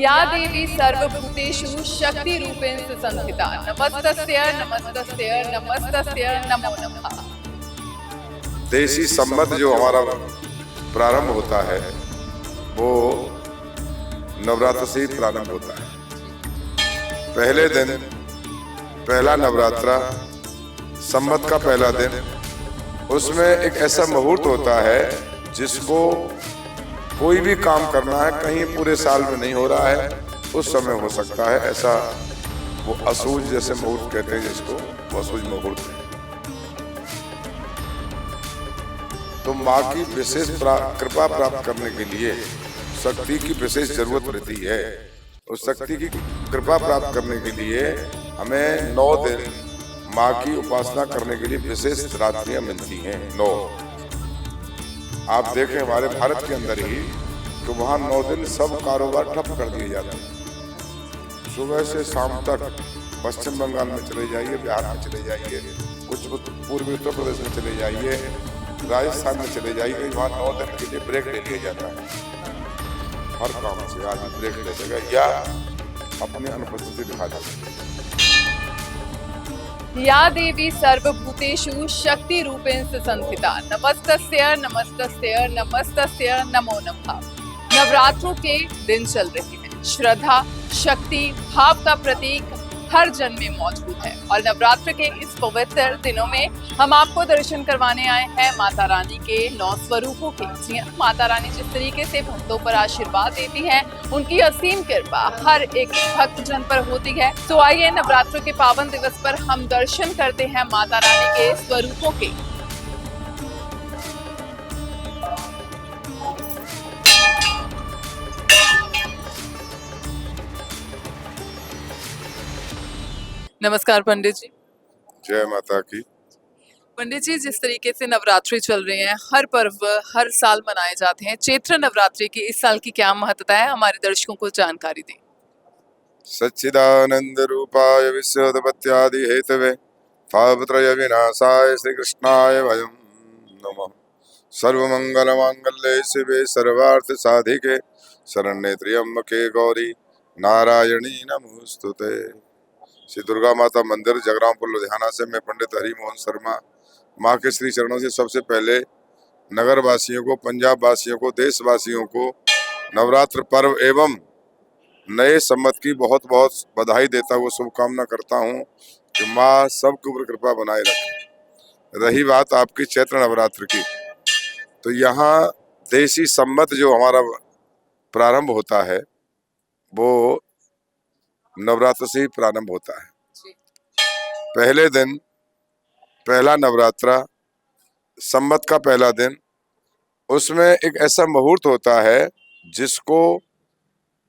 या देवी सर्वभूतेषु शक्तिरूपेण संस्थिता नमस्तस्य नमस्तस्य नमस्तस्य नमो नमः। देशी संवत जो हमारा प्रारंभ होता है वो नवरात्र से ही प्रारंभ होता है। पहले दिन पहला नवरात्रा, संवत का पहला दिन, उसमें एक ऐसा मुहूर्त होता है जिसको कोई भी काम करना है, कहीं पूरे साल में नहीं हो रहा है, उस समय हो सकता है। ऐसा वो असूज जैसे मुहूर्त कहते हैं जिसको, वो असूज मुहूर्त है। तो माँ की विशेष कृपा प्राप्त करने के लिए शक्ति की विशेष जरूरत रहती है। उस शक्ति की कृपा प्राप्त करने के लिए हमें 9 दिन माँ की उपासना करने के लिए विशेष रात्रियां मिलती हैं। 9 आप देखें हमारे भारत के अंदर ही तो वहाँ 9 दिन सब कारोबार ठप कर दिए जाते हैं। सुबह से शाम तक पश्चिम बंगाल में चले जाइए, बिहार में चले जाइए, कुछ पूर्वी उत्तर प्रदेश में चले जाइए, राजस्थान में चले जाइए, वहाँ 9 दिन के लिए ब्रेक ले लिया जाता है। हर काम से आदमी ब्रेक ले सके या अपनी अनुपस्थिति दिखा सके। या देवी सर्वभूतेषु शक्तिरूपेण संस्थिता नमस्तस्य नमस्तस्य नमस्तस्य नमो नमः। नवरात्रों के दिन चल रहे हैं। श्रद्धा, शक्ति, भाव का प्रतीक हर जन में मौजूद है और नवरात्र के इस पवित्र दिनों में हम आपको दर्शन करवाने आए हैं माता रानी के 9 स्वरूपों के। जी हाँ, माता रानी जिस तरीके से भक्तों पर आशीर्वाद देती हैं, उनकी असीम कृपा हर एक भक्त जन पर होती है। तो आइए नवरात्र के पावन दिवस पर हम दर्शन करते हैं माता रानी के स्वरूपों के। नमस्कार पंडित जी। जय माता की। पंडित जी, जिस तरीके से नवरात्रि चल रहे हैं, हर पर्व हर साल मनाए जाते हैं, चैत्र नवरात्रि की इस साल की क्या महत्ता है, हमारे दर्शकों को जानकारी दें। सच्चिदानंद रूपाय विश्वोत्पत्त्यादि हेतवे तापत्रय विनाशाय श्री कृष्णाय वयं नमः। सर्वमंगल मांगल्ये शिवे सर्वार्थ साधिके शरण्ये त्र्यंबके गौरी नारायणी नमोस्तुते। श्री दुर्गा माता मंदिर जगरामपुर लुधियाना से मैं पंडित हरि मोहन शर्मा माँ के श्री चरणों से सबसे पहले नगर वासियों को, पंजाब वासियों को, देशवासियों को नवरात्र पर्व एवं नए संवत की बहुत बहुत बधाई देता हुआ शुभकामना करता हूँ कि माँ सबके ऊपर कृपा बनाए रखे। रही बात आपकी चैत्र नवरात्र की, तो यहाँ देशी संवत जो हमारा प्रारंभ होता है वो नवरात्र से ही प्रारंभ होता है। पहले दिन पहला नवरात्रा, संवत का पहला दिन, उसमें एक ऐसा मुहूर्त होता है जिसको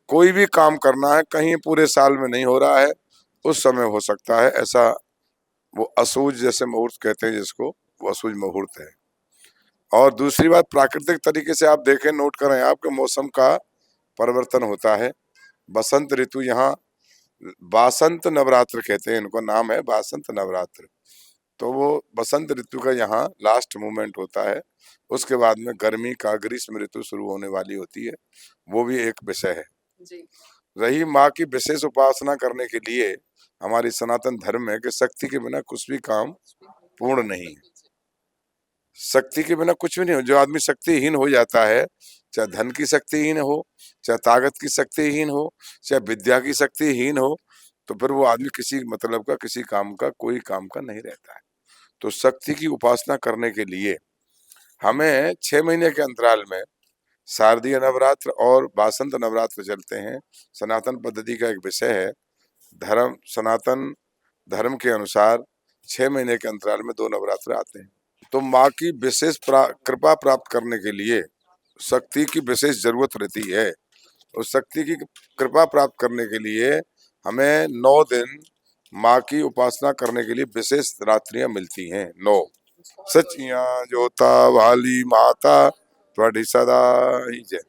कोई भी काम करना है, कहीं पूरे साल में नहीं हो रहा है, उस समय हो सकता है। ऐसा वो असूज जैसे मुहूर्त कहते हैं जिसको, वो असूज मुहूर्त है। और दूसरी बात, प्राकृतिक तरीके से आप देखें, नोट करें, आपके मौसम का परिवर्तन होता है। बसंत ऋतु, यहाँ बासंत नवरात्र कहते हैं, इनको नाम है बासंत नवरात्र। तो वो बसंत ऋतु का यहाँ लास्ट मोमेंट होता है। उसके बाद में गर्मी का ग्रीष्म ऋतु शुरू होने वाली होती है, वो भी एक विषय है जी। रही माँ की विशेष उपासना करने के लिए हमारी सनातन धर्म है कि शक्ति के बिना कुछ भी काम पूर्ण नहीं है। शक्ति के बिना कुछ भी नहीं हो। जो आदमी शक्तिहीन हो जाता है, चाहे धन की शक्तिहीन हो, चाहे ताकत की शक्तिहीन हो, चाहे विद्या की शक्तिहीन हो, तो फिर वो आदमी किसी मतलब का, किसी काम का, कोई काम का नहीं रहता है। तो शक्ति की उपासना करने के लिए हमें 6 महीने के अंतराल में शारदीय नवरात्र और बासंत नवरात्र चलते हैं। सनातन पद्धति का एक विषय है। धर्म, सनातन धर्म के अनुसार 6 महीने के अंतराल में 2 नवरात्र आते हैं। तो माँ की विशेष कृपा प्राप्त करने के लिए शक्ति की विशेष जरूरत रहती है। उस शक्ति की कृपा प्राप्त करने के लिए हमें 9 दिन माँ की उपासना करने के लिए विशेष रात्रियां मिलती हैं। 9 सचिया जोता वाली माता त्वड़ी सदा ही जय।